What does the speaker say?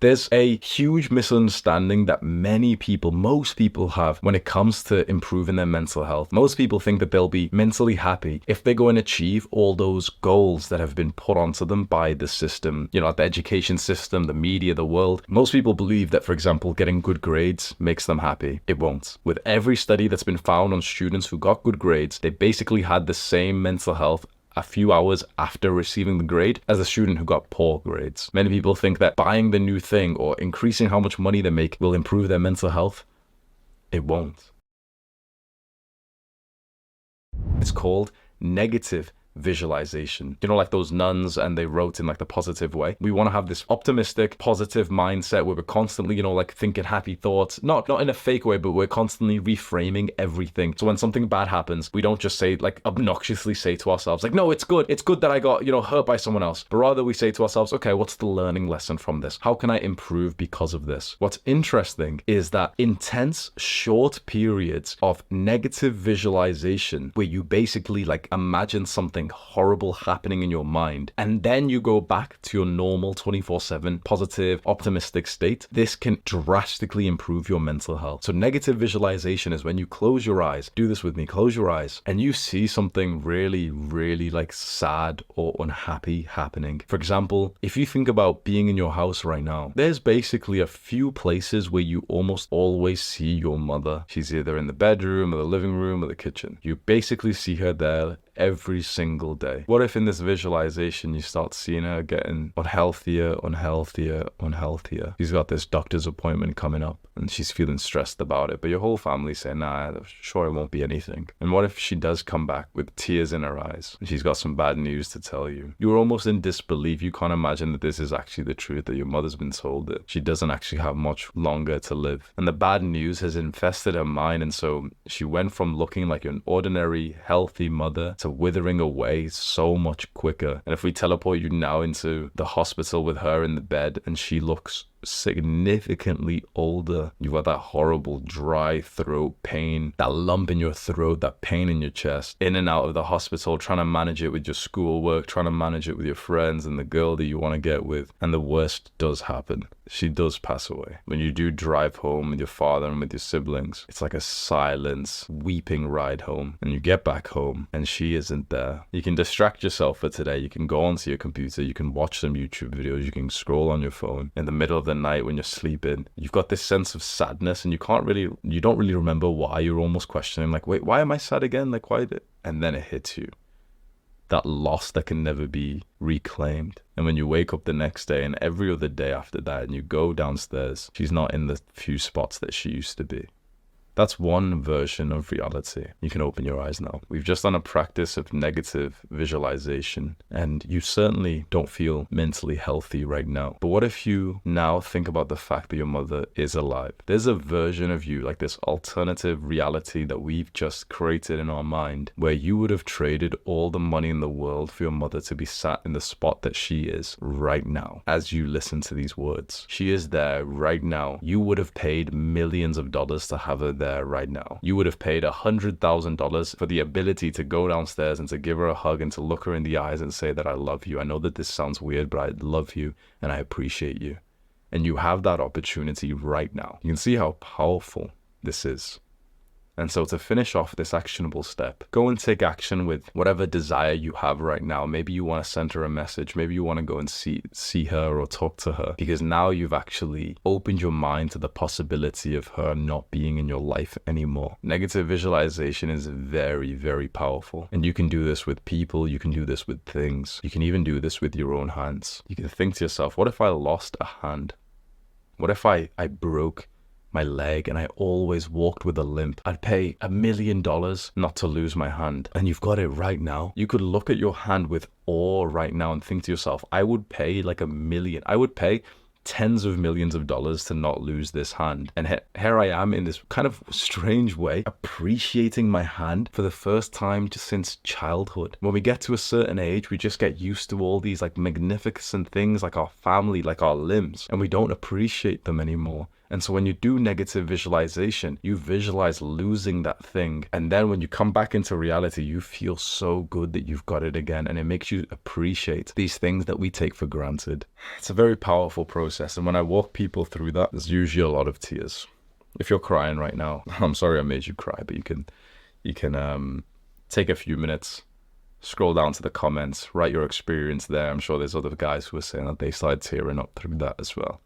There's a huge misunderstanding that most people have when it comes to improving their mental health. Most people think that they'll be mentally happy if they go and achieve all those goals that have been put onto them by the system, the education system, the media, the world. Most people believe that, for example, getting good grades makes them happy. It won't. With every study that's been found on students who got good grades, they basically had the same mental health a few hours after receiving the grade as a student who got poor grades. Many people think that buying the new thing or increasing how much money they make will improve their mental health. It won't. It's called negative visualization. Like those nuns, and they wrote in like the positive way. We want to have this optimistic, positive mindset where we're constantly, like thinking happy thoughts, not in a fake way, but we're constantly reframing everything. So when something bad happens, we don't just say, like, obnoxiously say to ourselves, like, no, it's good that I got, hurt by someone else. But rather we say to ourselves, okay, what's the learning lesson from this? How can I improve because of this? What's interesting is that intense, short periods of negative visualization where you basically like imagine something horrible happening in your mind, and then you go back to your normal 24/7 positive, optimistic state, this can drastically improve your mental health. So negative visualization is when you close your eyes. Do this with me. Close your eyes and you see something really, really like sad or unhappy happening. For example, if you think about being in your house right now, there's basically a few places where you almost always see your mother. She's either in the bedroom or the living room or the kitchen. You basically see her there every single day. What if in this visualization you start seeing her getting unhealthier? She's got this doctor's appointment coming up and she's feeling stressed about it, but your whole family's saying, nah, sure, it won't be anything. And what if she does come back with tears in her eyes and she's got some bad news to tell you? You're almost in disbelief. You can't imagine that this is actually the truth, that your mother's been told that she doesn't actually have much longer to live. And the bad news has infested her mind, and so she went from looking like an ordinary, healthy mother to withering away so much quicker. And if we teleport you now into the hospital with her in the bed and she looks significantly older, you've got that horrible dry throat pain, that lump in your throat, that pain in your chest, in and out of the hospital, trying to manage it with your schoolwork, trying to manage it with your friends and the girl that you want to get with. And the worst does happen. She does pass away. When you do drive home with your father and with your siblings, it's like a silence, weeping ride home. And you get back home and she isn't there. You can distract yourself for today. You can go onto your computer, you can watch some YouTube videos, you can scroll on your phone. In the middle of the night when you're sleeping, you've got this sense of sadness and you don't really remember why. You're almost questioning, like, wait, why am I sad again? Like, why did... And then it hits you. That loss that can never be reclaimed. And when you wake up the next day and every other day after that and you go downstairs, she's not in the few spots that she used to be. That's one version of reality. You can open your eyes now. We've just done a practice of negative visualization, and you certainly don't feel mentally healthy right now. But what if you now think about the fact that your mother is alive? There's a version of you, like this alternative reality that we've just created in our mind, where you would have traded all the money in the world for your mother to be sat in the spot that she is right now. As you listen to these words, she is there right now. You would have paid millions of dollars to have her there right now. You would have paid $100,000 for the ability to go downstairs and to give her a hug and to look her in the eyes and say that I love you. I know that this sounds weird, but I love you and I appreciate you. And you have that opportunity right now. You can see how powerful this is. And so to finish off this actionable step, go and take action with whatever desire you have right now. Maybe you want to send her a message. Maybe you want to go and see her or talk to her, because now you've actually opened your mind to the possibility of her not being in your life anymore. Negative visualization is very, very powerful. And you can do this with people. You can do this with things. You can even do this with your own hands. You can think to yourself, what if I lost a hand? What if I broke my leg and I always walked with a limp? I'd pay $1 million not to lose my hand. And you've got it right now. You could look at your hand with awe right now and think to yourself, I would pay like $1 million. I would pay tens of millions of dollars to not lose this hand. And here I am in this kind of strange way, appreciating my hand for the first time just since childhood. When we get to a certain age, we just get used to all these like magnificent things, like our family, like our limbs, and we don't appreciate them anymore. And so when you do negative visualization, you visualize losing that thing. And then when you come back into reality, you feel so good that you've got it again. And it makes you appreciate these things that we take for granted. It's a very powerful process. And when I walk people through that, there's usually a lot of tears. If you're crying right now, I'm sorry I made you cry, but you can take a few minutes, scroll down to the comments, write your experience there. I'm sure there's other guys who are saying that they started tearing up through that as well.